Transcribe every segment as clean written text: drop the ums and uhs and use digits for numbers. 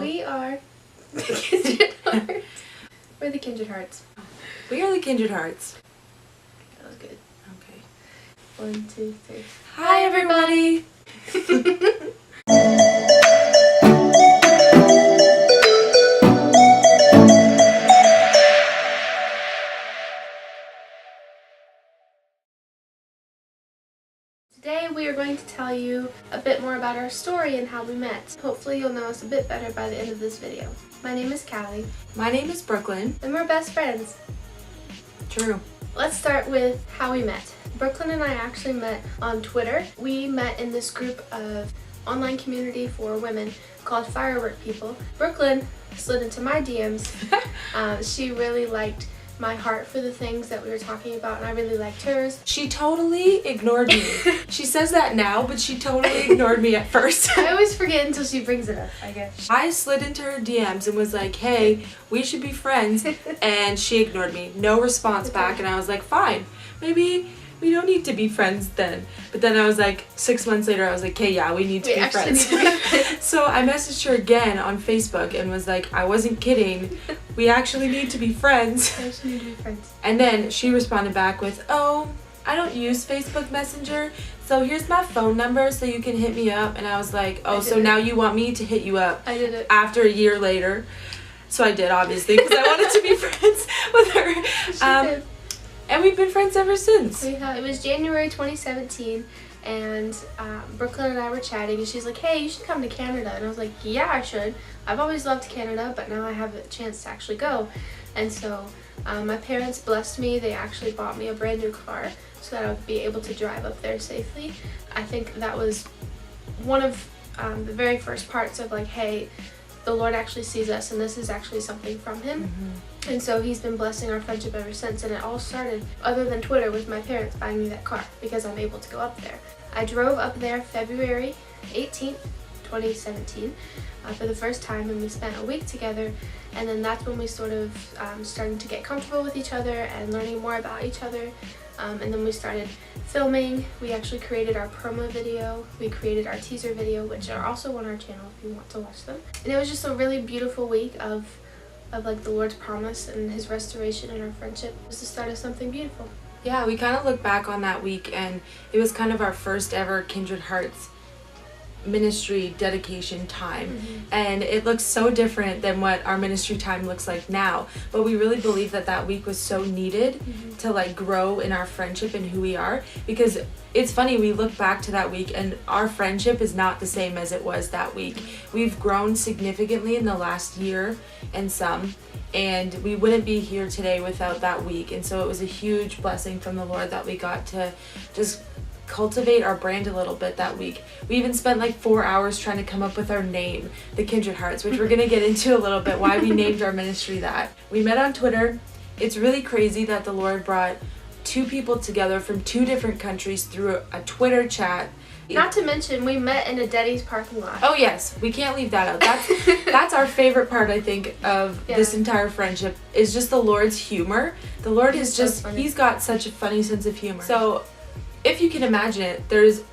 We are the Kindred Hearts. We're the Kindred Hearts. We are the Kindred Hearts. That was good. Okay. 1, 2, 3. Hi, everybody! Today we are going to tell you a bit more about our story and how we met. Hopefully you'll know us a bit better by the end of this video. My name is Callie. My name is Brooklyn. And we're best friends. True. Let's start with how we met. Brooklyn and I actually met on Twitter. We met in this group of online community for women called Firework People. Brooklyn slid into my DMs. She really liked my heart for the things that we were talking about, and I really liked hers. She totally ignored me. She says that now, but she totally ignored me at first. I always forget until she brings it up, I guess. I slid into her DMs and was like, hey, we should be friends, and she ignored me. No response back, and I was like, fine, maybe we don't need to be friends then. But then I was like, 6 months later, I was like, okay, yeah, we need to be friends. Need to be friends. So I messaged her again on Facebook and was like, I wasn't kidding. We actually need to be friends. We actually need to be friends. And then she responded back with, oh, I don't use Facebook Messenger, so here's my phone number so you can hit me up. And I was like, oh, so now you want me to hit you up? I did it. After a year later. So I did, obviously, because I wanted to be friends with her. She did. And we've been friends ever since. It was January 2017, and Brooklyn and I were chatting, and she's like, hey, you should come to Canada. And I was like, yeah, I should. I've always loved Canada, but now I have a chance to actually go. And so my parents blessed me. They actually bought me a brand new car so that I would be able to drive up there safely. I think that was one of the very first parts of like, hey, the Lord actually sees us, and this is actually something from Him. Mm-hmm. And so He's been blessing our friendship ever since, and it all started, other than Twitter, with my parents buying me that car because I'm able to go up there. I drove up there February 18th, 2017 for the first time, and we spent a week together, and then that's when we sort of started to get comfortable with each other and learning more about each other. And then we started filming. We actually created our promo video. We created our teaser video, which are also on our channel if you want to watch them. And it was just a really beautiful week of like the Lord's promise and His restoration in our friendship. It was the start of something beautiful. Yeah, we kind of look back on that week, and it was kind of our first ever Kindred Hearts ministry dedication time. Mm-hmm. And it looks so different than what our ministry time looks like now, but we really believe that that week was so needed. Mm-hmm. to like grow in our friendship and who we are, because it's funny, we look back to that week and our friendship is not the same as it was that week. We've grown significantly in the last year and some, and we wouldn't be here today without that week. And so it was a huge blessing from the Lord that we got to just cultivate our brand a little bit that week. We even spent like 4 hours trying to come up with our name, the Kindred Hearts, which we're gonna get into a little bit, why we named our ministry that. We met on Twitter. It's really crazy that the Lord brought two people together from two different countries through a Twitter chat. Not to mention, we met in a Denny's parking lot. Oh yes, we can't leave that out. That's our favorite part, I think, of this entire friendship, is just the Lord's humor. The Lord is just, so He's got such a funny sense of humor. So if you can imagine it, there's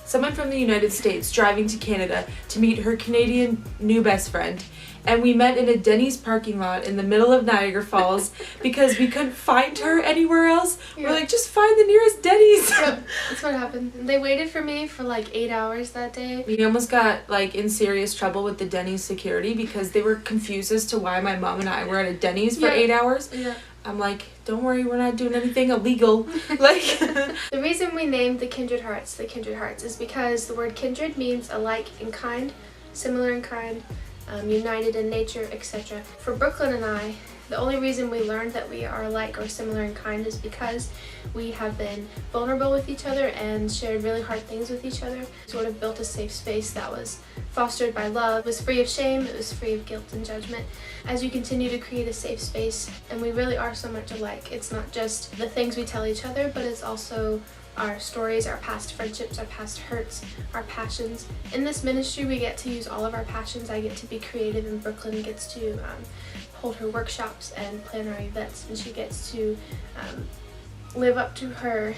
someone from the United States driving to Canada to meet her Canadian new best friend. And we met in a Denny's parking lot in the middle of Niagara Falls because we couldn't find her anywhere else. Yeah. We're like, just find the nearest Denny's. Yep, that's what happened. They waited for me for like 8 hours that day. We almost got like in serious trouble with the Denny's security because they were confused as to why my mom and I were at a Denny's for 8 hours. Yeah. I'm like, don't worry, we're not doing anything illegal. Like, the reason we named the Kindred Hearts is because the word kindred means alike in kind, similar in kind, united in nature, etc. For Brooklyn and I, the only reason we learned that we are alike or similar in kind is because we have been vulnerable with each other and shared really hard things with each other. Sort of built a safe space that was fostered by love. It was free of shame, it was free of guilt and judgment. As we continue to create a safe space, and we really are so much alike. It's not just the things we tell each other, but it's also our stories, our past friendships, our past hurts, our passions. In this ministry, we get to use all of our passions. I get to be creative, and Brooklyn gets to hold her workshops and plan our events, and she gets to live up to her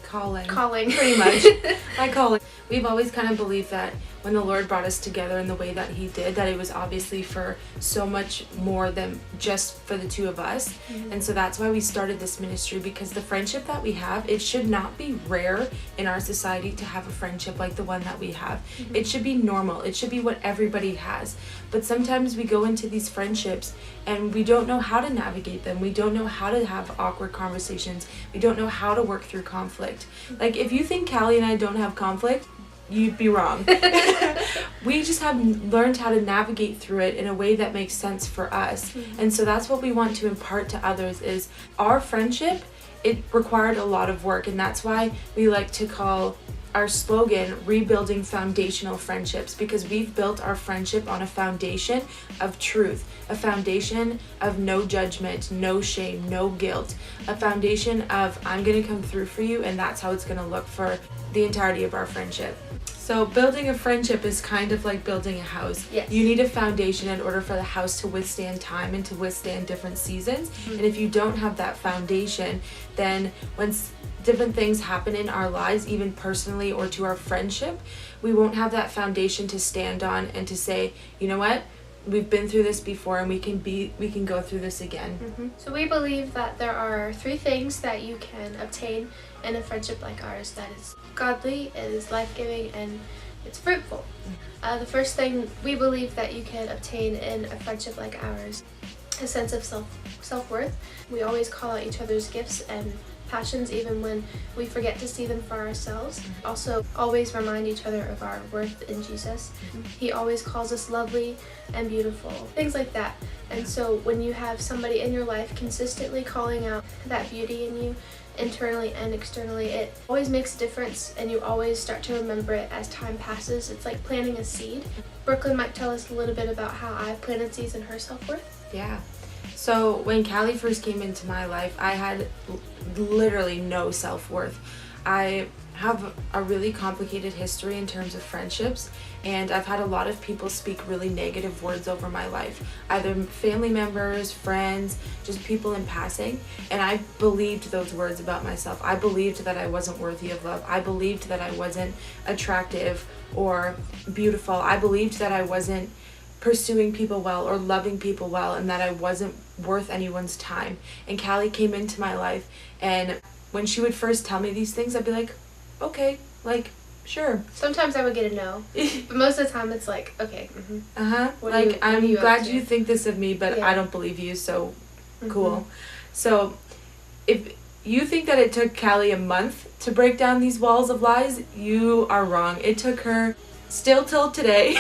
calling. Pretty much. My calling. We've always kind of believed that when the Lord brought us together in the way that he did, that it was obviously for so much more than just for the two of us. And so that's why we started this ministry, because the friendship that we have, it should not be rare in our society to have a friendship like the one that we have. It should be normal. It should be what everybody has. But sometimes we go into these friendships and we don't know how to navigate them. We don't know how to have awkward conversations. We don't know how to work through conflict. Like, if you think Kallie and I don't have conflict, you'd be wrong. We just have learned how to navigate through it in a way that makes sense for us. And so that's what we want to impart to others, is our friendship, it required a lot of work. And that's why we like to call our slogan rebuilding foundational friendships, because we've built our friendship on a foundation of truth, a foundation of no judgment, no shame, no guilt, a foundation of I'm going to come through for you, and that's how it's going to look for the entirety of our friendship. So building a friendship is kind of like building a house. Yes. You need a foundation in order for the house to withstand time and to withstand different seasons. And if you don't have that foundation, then when different things happen in our lives, even personally or to our friendship, we won't have that foundation to stand on and to say, you know what, we've been through this before and we can go through this again. So we believe that there are 3 things that you can obtain in a friendship like ours that is godly, it is life-giving, and it's fruitful. The first thing we believe that you can obtain in a friendship like ours, a sense of self-worth. We always call out each other's gifts and passions even when we forget to see them for ourselves. Also, always remind each other of our worth in Jesus. He always calls us lovely and beautiful, things like that. And so when you have somebody in your life consistently calling out that beauty in you, internally and externally, it always makes a difference, and you always start to remember it as time passes. It's like planting a seed. Brooklyn might tell us a little bit about how I planted seeds in her self-worth. Yeah. So when Kallie first came into my life, I had literally no self-worth. I have a really complicated history in terms of friendships, and I've had a lot of people speak really negative words over my life, either family members, friends, just people in passing, and I believed those words about myself. I believed that I wasn't worthy of love. I believed that I wasn't attractive or beautiful. I believed that I wasn't pursuing people well or loving people well, and that I wasn't worth anyone's time. And Kallie came into my life, and when she would first tell me these things, I'd be like, okay, like, sure. Sometimes I would get a no, but most of the time it's like, okay. Like, I'm glad you think this of me, but I don't believe you, so cool. So if you think that it took Kallie a month to break down these walls of lies, you are wrong. It took her, still till today,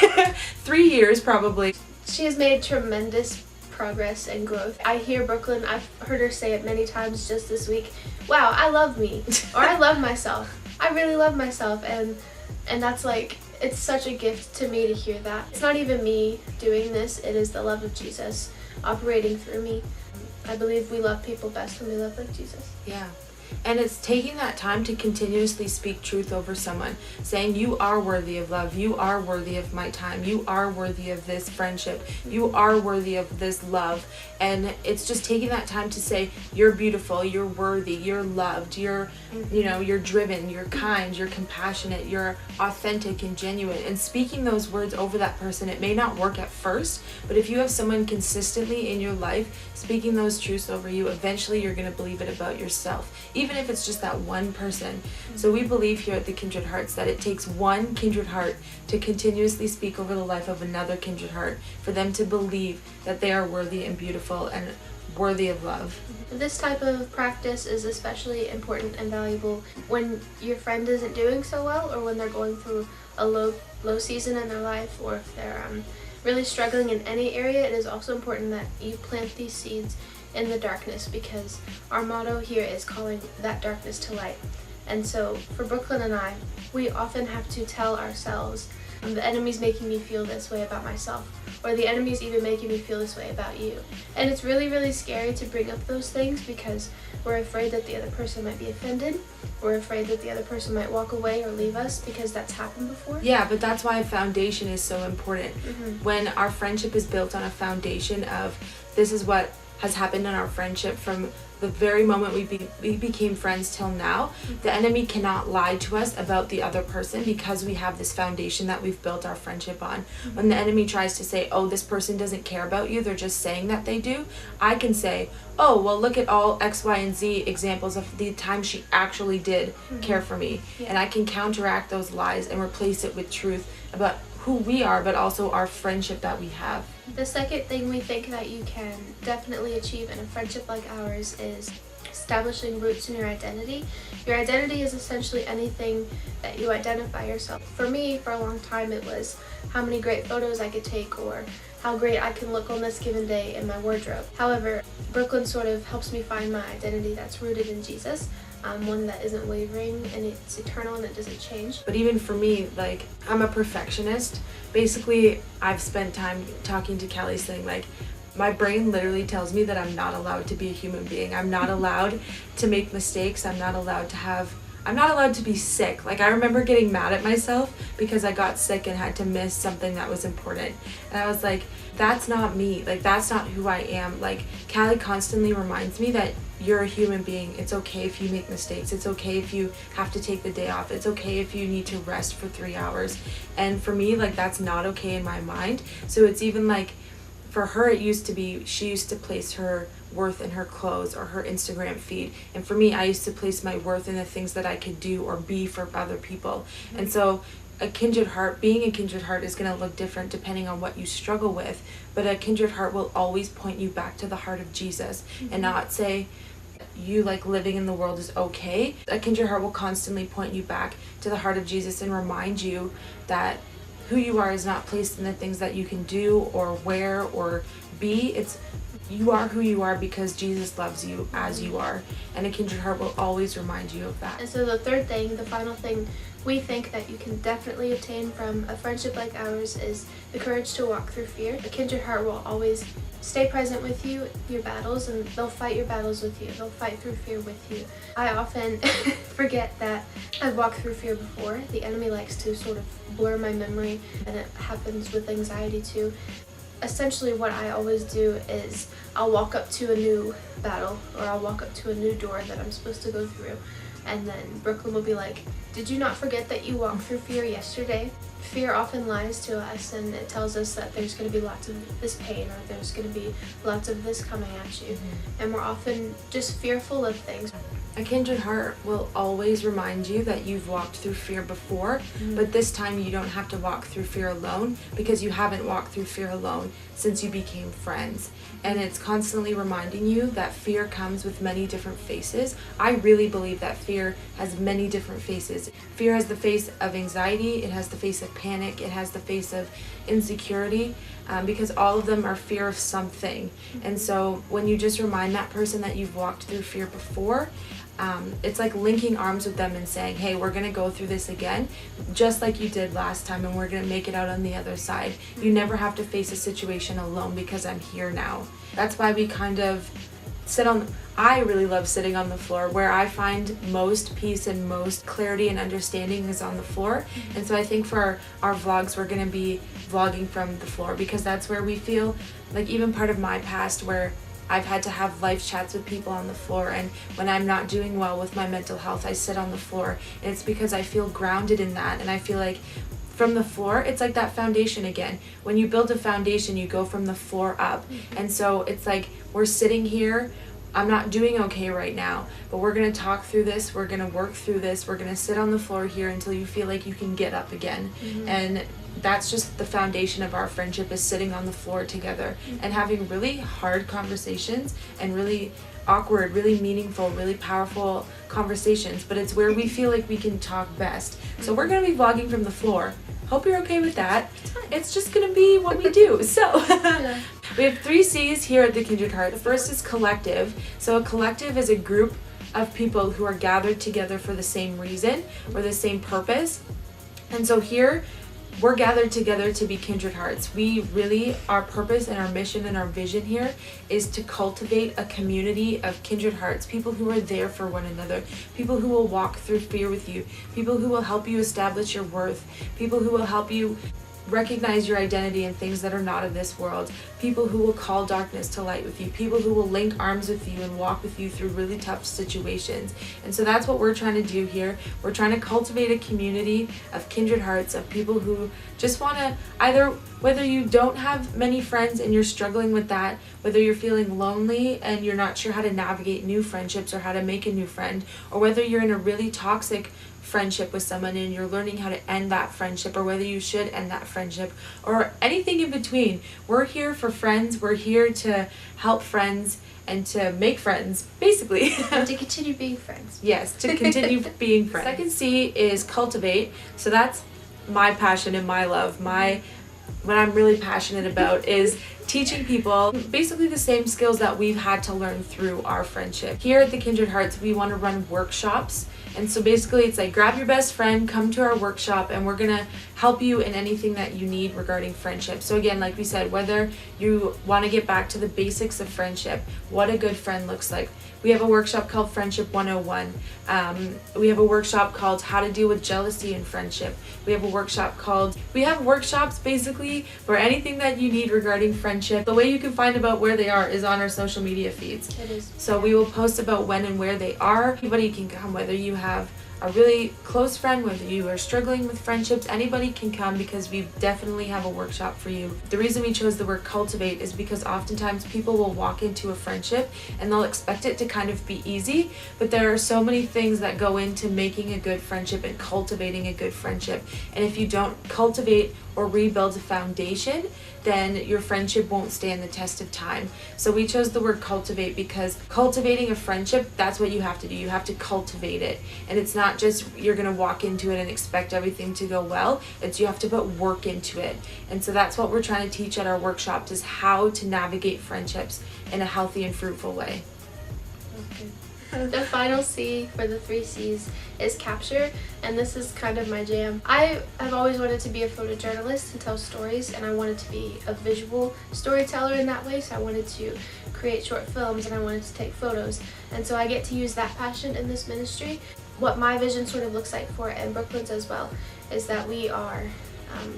3 years probably. She has made tremendous progress and growth. I hear Brooklyn, I've heard her say it many times just this week, wow, I love me, or I love myself. I really love myself, and that's like, it's such a gift to me to hear that. It's not even me doing this, it is the love of Jesus operating through me. I believe we love people best when we love like Jesus. Yeah. And it's taking that time to continuously speak truth over someone, saying you are worthy of love, you are worthy of my time, you are worthy of this friendship, you are worthy of this love. And it's just taking that time to say you're beautiful, you're worthy, you're loved, you're driven, you're kind, you're compassionate, you're authentic and genuine, and speaking those words over that person. It may not work at first, but if you have someone consistently in your life speaking those truths over you, eventually you're going to believe it about yourself, even if it's just that one person. So we believe here at the Kindred Hearts that it takes one Kindred Heart to continuously speak over the life of another Kindred Heart for them to believe that they are worthy and beautiful and worthy of love. This type of practice is especially important and valuable when your friend isn't doing so well, or when they're going through a low season in their life, or if they're really struggling in any area. It is also important that you plant these seeds in the darkness, because our motto here is calling that darkness to light. And so for Brooklyn and I, we often have to tell ourselves, the enemy's making me feel this way about myself, or the enemy's even making me feel this way about you. And it's really, really scary to bring up those things, because we're afraid that the other person might be offended. We're afraid that the other person might walk away or leave us, because that's happened before. Yeah, but that's why a foundation is so important. When our friendship is built on a foundation of this is what has happened in our friendship from the very moment we became friends till now. The enemy cannot lie to us about the other person because we have this foundation that we've built our friendship on. When the enemy tries to say, oh, this person doesn't care about you, they're just saying that they do, I can say, oh, well, look at all X, Y, and Z examples of the time she actually did care for me. And I can counteract those lies and replace it with truth about who we are, but also our friendship that we have. The second thing we think that you can definitely achieve in a friendship like ours is establishing roots in your identity. Your identity is essentially anything that you identify yourself. For me, for a long time, it was how many great photos I could take or how great I can look on this given day in my wardrobe. However, Brooklyn sort of helps me find my identity that's rooted in Jesus. One that isn't wavering and it's eternal and it doesn't change. But even for me, like, I'm a perfectionist. Basically, I've spent time talking to Kallie saying, like, my brain literally tells me that I'm not allowed to be a human being. I'm not allowed to make mistakes. I'm not allowed to be sick. Like, I remember getting mad at myself because I got sick and had to miss something that was important. And I was like, that's not me. Like, that's not who I am. Like, Kallie constantly reminds me that you're a human being. It's okay if you make mistakes. It's okay if you have to take the day off. It's okay if you need to rest for 3 hours. And for me, like, that's not okay in my mind. So it's even like, for her, it used to be, she used to place her worth in her clothes or her Instagram feed. And for me, I used to place my worth in the things that I could do or be for other people. And so being a kindred heart is going to look different depending on what you struggle with. But a kindred heart will always point you back to the heart of Jesus and not say you like living in the world is okay. A kindred heart will constantly point you back to the heart of Jesus and remind you that who you are is not placed in the things that you can do or wear or be. It's you are who you are because Jesus loves you as you are. And a kindred heart will always remind you of that. And so the third thing, the final thing we think that you can definitely obtain from a friendship like ours is the courage to walk through fear. A kindred heart will always stay present with you in your battles, and they'll fight your battles with you. They'll fight through fear with you. I often forget that I've walked through fear before. The enemy likes to sort of blur my memory, and it happens with anxiety too. Essentially what I always do is I'll walk up to a new battle or I'll walk up to a new door that I'm supposed to go through, and then Brooklyn will be like, did you not forget that you walked through fear yesterday? Fear often lies to us and it tells us that there's going to be lots of this pain or there's going to be lots of this coming at you. And we're often just fearful of things. A kindred heart will always remind you that you've walked through fear before, but this time you don't have to walk through fear alone because you haven't walked through fear alone since you became friends. And it's constantly reminding you that fear comes with many different faces. I really believe that fear has many different faces. Fear has the face of anxiety, it has the face of panic, it has the face of insecurity, because all of them are fear of something. And so when you just remind that person that you've walked through fear before, it's like linking arms with them and saying, hey, we're going to go through this again, just like you did last time, and we're going to make it out on the other side. You never have to face a situation alone because I'm here now. That's why we kind of I really love sitting on the floor. Where I find most peace and most clarity and understanding is on the floor. And so I think for our vlogs, we're going to be vlogging from the floor because that's where we feel like, even part of my past where I've had to have life chats with people on the floor, and when I'm not doing well with my mental health, I sit on the floor, and it's because I feel grounded in that. And I feel like from the floor, it's like that foundation again. When you build a foundation, you go from the floor up. And so it's like we're sitting here, I'm not doing okay right now, but we're going to talk through this, we're going to work through this, we're going to sit on the floor here until you feel like you can get up again. And that's just the foundation of our friendship, is sitting on the floor together and having really hard conversations and really awkward, really meaningful, really powerful conversations, but it's where we feel like we can talk best. So we're going to be vlogging from the floor. Hope you're okay with that. It's just going to be what we do. So we have 3 C's here at the Kindred Heart. The first is collective. So a collective is a group of people who are gathered together for the same reason or the same purpose. And so here, we're gathered together to be kindred hearts. Our purpose and our mission and our vision here is to cultivate a community of kindred hearts, people who are there for one another, people who will walk through fear with you, people who will help you establish your worth, people who will help you recognize your identity in things that are not of this world, people who will call darkness to light with you, people who will link arms with you and walk with you through really tough situations. And so that's what we're trying to do here. We're trying to cultivate a community of kindred hearts, of people who just want to either, whether you don't have many friends and you're struggling with that, whether you're feeling lonely and you're not sure how to navigate new friendships or how to make a new friend, or whether you're in a really toxic friendship with someone and you're learning how to end that friendship, or whether you should end that friendship, or anything in between. We're here for friends. We're here to help friends and to make friends, basically. And to continue being friends. Yes, to continue being friends. Second C is cultivate. So that's my passion and my love. What I'm really passionate about is teaching people basically the same skills that we've had to learn through our friendship. Here at the Kindred Hearts, we want to run workshops. And so basically it's like, grab your best friend, come to our workshop, and we're gonna help you in anything that you need regarding friendship. So again, like we said, whether you want to get back to the basics of friendship, what a good friend looks like. We have a workshop called Friendship 101. We have a workshop called How to Deal with Jealousy in Friendship. We have workshops basically for anything that you need regarding friendship. The way you can find about where they are is on our social media feeds. It is. So we will post about when and where they are. Anybody can come, whether you have a really close friend, whether you are struggling with friendships, anybody can come, because we definitely have a workshop for you. The reason we chose the word cultivate is because oftentimes people will walk into a friendship and they'll expect it to kind of be easy, but there are so many things that go into making a good friendship and cultivating a good friendship. And if you don't cultivate or rebuild a foundation, then your friendship won't stand the test of time. So we chose the word cultivate because cultivating a friendship, that's what you have to do. You have to cultivate it. And it's not just you're gonna walk into it and expect everything to go well. It's you have to put work into it. And so that's what we're trying to teach at our workshops, is how to navigate friendships in a healthy and fruitful way. Okay. The final C for the 3 C's is capture, and this is kind of my jam. I have always wanted to be a photojournalist and tell stories, and I wanted to be a visual storyteller in that way, so I wanted to create short films and I wanted to take photos, and so I get to use that passion in this ministry. What my vision sort of looks like for it, and Brooklyn's as well, is that we are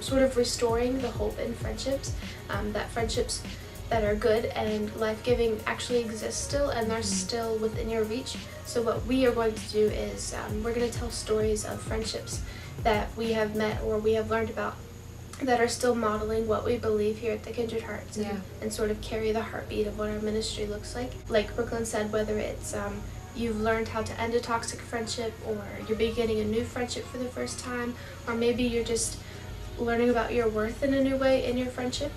sort of restoring the hope in friendships, that friendships that are good and life-giving actually exist still, and they're still within your reach. So what we are going to do is we're going to tell stories of friendships that we have met or we have learned about that are still modeling what we believe here at the Kindred Hearts, and sort of carry the heartbeat of what our ministry looks like. Like Brooklyn said, whether it's you've learned how to end a toxic friendship, or you're beginning a new friendship for the first time, or maybe you're just learning about your worth in a new way in your friendship.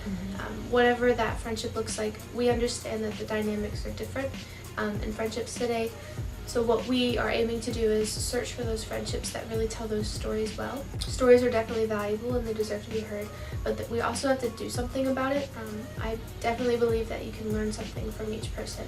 Whatever that friendship looks like, we understand that the dynamics are different in friendships today. So what we are aiming to do is search for those friendships that really tell those stories well. Stories are definitely valuable and they deserve to be heard, but we also have to do something about it. I definitely believe that you can learn something from each person.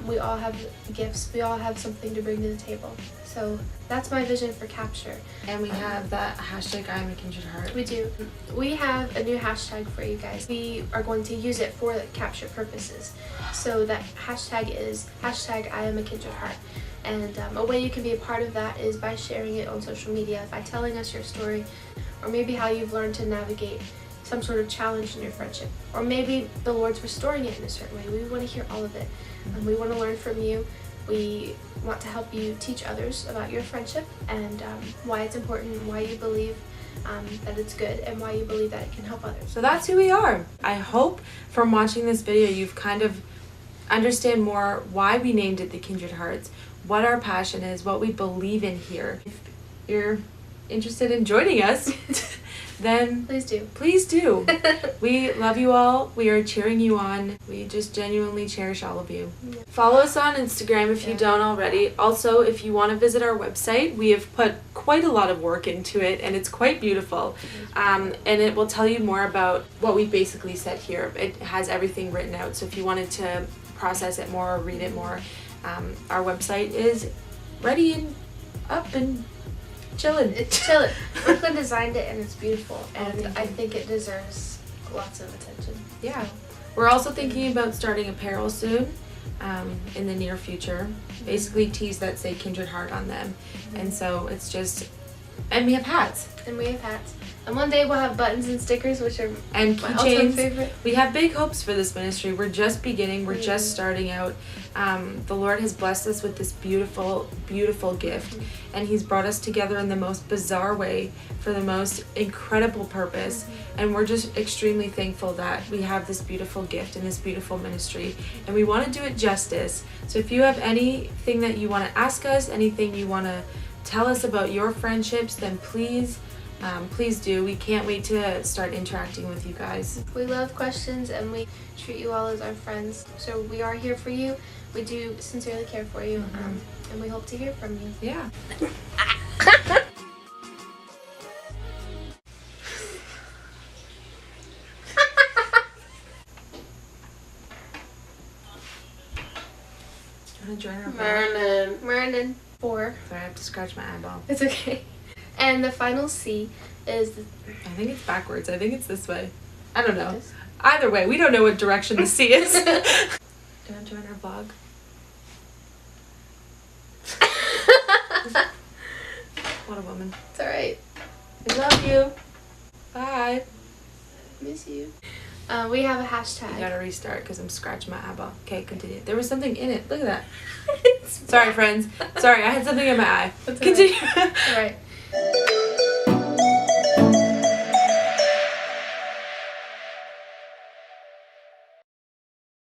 We all have gifts, we all have something to bring to the table. So that's my vision for capture. And we have that hashtag I am a Kindred Heart. We do. We have a new hashtag for you guys. We are going to use it for capture purposes. So that hashtag is hashtag I am a Kindred Heart. And a way you can be a part of that is by sharing it on social media, by telling us your story, or maybe how you've learned to navigate some sort of challenge in your friendship, or maybe the Lord's restoring it in a certain way. We want to hear all of it, and we want to learn from you. We want to help you teach others about your friendship and why it's important, why you believe that it's good, and why you believe that it can help others. So that's who we are. I hope from watching this video you've kind of understand more why we named it the Kindred Hearts, what our passion is, what we believe in here. If you're interested in joining us, then please do. We love you all. We are cheering you on. We just genuinely cherish all of you. Follow us on Instagram if you don't already. Also, if you want to visit our website, we have put quite a lot of work into it, and it's quite beautiful. And it will tell you more about what we basically said here. It has everything written out, so if you wanted to process it more or read it more, our website is ready and up and chilling. It's chilling. Brooklyn designed it and it's beautiful, and I think it deserves lots of attention. Yeah. We're also thinking about starting apparel soon, in the near future. Basically tees that say Kindred Heart on them. And so it's just And we have hats. And we have hats. And one day we'll have buttons and stickers, which are and my ultimate keychains. favorite. We have big hopes for this ministry. We're just beginning. We're just starting out. The Lord has blessed us with this beautiful, beautiful gift. And He's brought us together in the most bizarre way for the most incredible purpose. And we're just extremely thankful that we have this beautiful gift and this beautiful ministry. And we want to do it justice. So if you have anything that you want to ask us, anything you want to tell us about your friendships, then please do. We can't wait to start interacting with you guys. We love questions and we treat you all as our friends. So we are here for you. We do sincerely care for you, and we hope to hear from you. Yeah. Want to join our vlog? Merlin. 4. Sorry, I have to scratch my eyeball. It's okay. And the final C is I think it's backwards. I think it's this way. I don't know. This? Either way, we don't know what direction the C is. Do you want to join our vlog? What a woman. It's alright. We love you. Bye. Miss you. We have a hashtag. You gotta restart because I'm scratching my eyeball. Okay, continue. There was something in it. Look at that. It's Sorry, friends. Sorry, I had something in my eye. That's Continue. Alright.